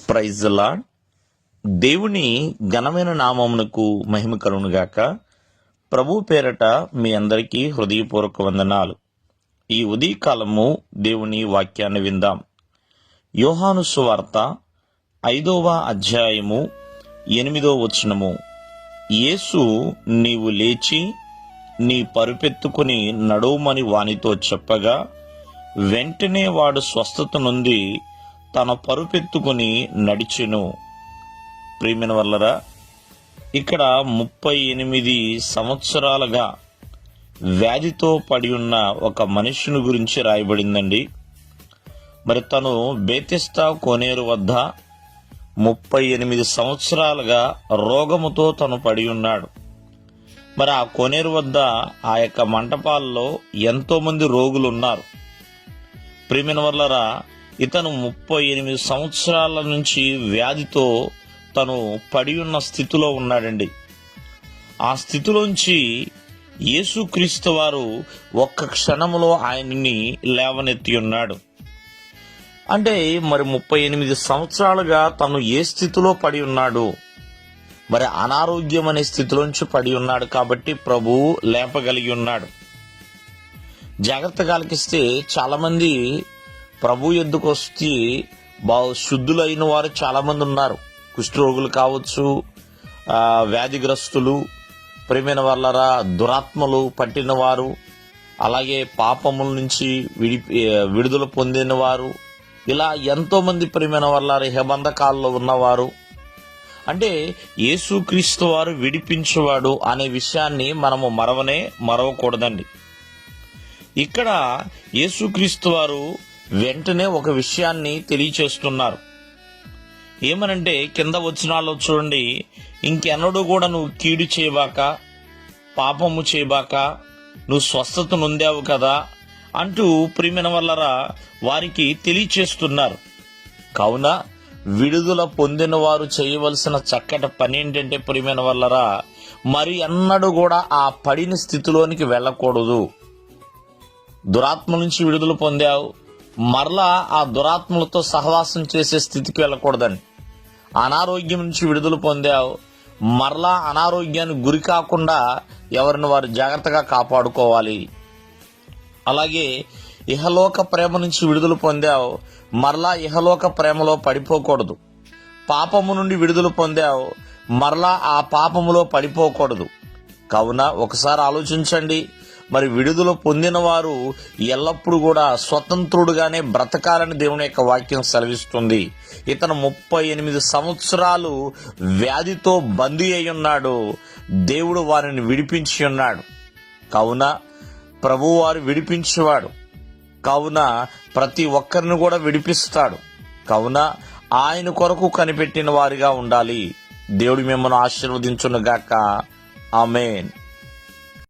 Praise the lord. దేవుని ఘనమైన నామమునకు మహిమ కలుగునుగాక. ప్రభు పేరట మీ అందరికీ హృదయపూర్వక వందనాలు. ఈ ఉదయకాలము దేవుని వాక్యాన్ని విందాం. యోహాను సువార్త 5వ అధ్యాయము 8వ వచనము. యేసు నీవు లేచి నీ పరుపెత్తుకుని నడువుమని వానితో చెప్పగా వెంటనే వాడు స్వస్థత నొంది తన పరుపెత్తుకుని నడిచెను. ప్రియమైన వల్లరా, ఇక్కడ 38 సంవత్సరాలుగా వ్యాధితో పడి ఉన్న ఒక మనుషుని గురించి రాయబడిందండి. మరి తను బేతెస్తా కోనేరు వద్ద 38 సంవత్సరాలుగా రోగముతో తను పడి ఉన్నాడు. మరి ఆ కోనేరు వద్ద ఆ యొక్క మంటపాల్లో ఎంతో మంది రోగులు ఉన్నారు. ప్రియమైన వల్లరా, ఇతను 38 సంవత్సరాల నుంచి వ్యాధితో తను పడి ఉన్న స్థితిలో ఉన్నాడండి. ఆ స్థితిలోంచి యేసుక్రీస్తు వారు ఒక్క క్షణములో ఆయన్ని లేవనెత్తి ఉన్నాడు. అంటే మరి 38 సంవత్సరాలుగా తను ఏ స్థితిలో పడి ఉన్నాడు? మరి అనారోగ్యం అనే స్థితిలోంచి పడి ఉన్నాడు కాబట్టి ప్రభువు లేపగలిగి ఉన్నాడు. జాగ్రత్తగా ఆలకిస్తే చాలామంది ప్రభు ఎద్దుకు వచ్చి శుద్ధులైన వారు చాలామంది ఉన్నారు. కుష్ఠరోగులు కావచ్చు, వ్యాధిగ్రస్తులు, ప్రియమైన వాళ్ళరా, దురాత్మలు పట్టిన వారు, అలాగే పాపముల నుంచి విడుదల పొందిన వారు, ఇలా ఎంతో మంది ప్రియమైన వాళ్ళ హెబంధకాల్లో ఉన్నవారు. అంటే యేసుక్రీస్తు వారు విడిపించేవాడు అనే విషయాన్ని మనము మరవకూడదండి. ఇక్కడ యేసుక్రీస్తు వారు వెంటనే ఒక విషయాన్ని తెలియచేస్తున్నారు. ఏమనంటే కింద వచనాల్లో చూడండి, ఇంకెన్నడూ కూడా నువ్వు కీడు చేయబాక, పాపము చేయబాక, నువ్వు స్వస్థత నొందావు కదా అంటూ ప్రియమైన వల్లరా వారికి తెలియచేస్తున్నారు. కావున విడుదల పొందిన వారు చేయవలసిన చక్కటి పని ఏంటంటే ప్రియమైన వల్లరా, మరి అన్నడూ కూడా ఆ పడిన స్థితిలోనికి వెళ్ళకూడదు. దురాత్మ నుంచి విడుదల పొందావు, మరలా ఆ దురాత్మలతో సహవాసం చేసే స్థితికి వెళ్ళకూడదండి. అనారోగ్యం నుంచి విడుదల పొందావు, మరలా అనారోగ్యానికి గురి కాకుండా ఎవరిని వారు జాగ్రత్తగా కాపాడుకోవాలి. అలాగే ఇహలోక ప్రేమ నుంచి విడుదల పొందావు, మరలా ఇహలోక ప్రేమలో పడిపోకూడదు. పాపము నుండి విడుదల పొందావు, మరలా ఆ పాపములో పడిపోకూడదు. కావున ఒకసారి ఆలోచించండి. మరి విడుదల పొందిన వారు ఎల్లప్పుడూ కూడా స్వతంత్రుడుగానే బ్రతకాలని దేవుని యొక్క వాక్యం సెలవిస్తుంది. ఇతను 38 సంవత్సరాలు వ్యాధితో బందీ అయి ఉన్నాడు. దేవుడు వారిని విడిపించి ఉన్నాడు. కావున ప్రభువు వారు విడిపించేవాడు. కావున ప్రతి ఒక్కరిని కూడా విడిపిస్తాడు. కావున ఆయన కొరకు కనిపెట్టిన వారిగా ఉండాలి. దేవుడు మిమ్మల్ని ఆశీర్వదించునుగాక. ఆమేన్.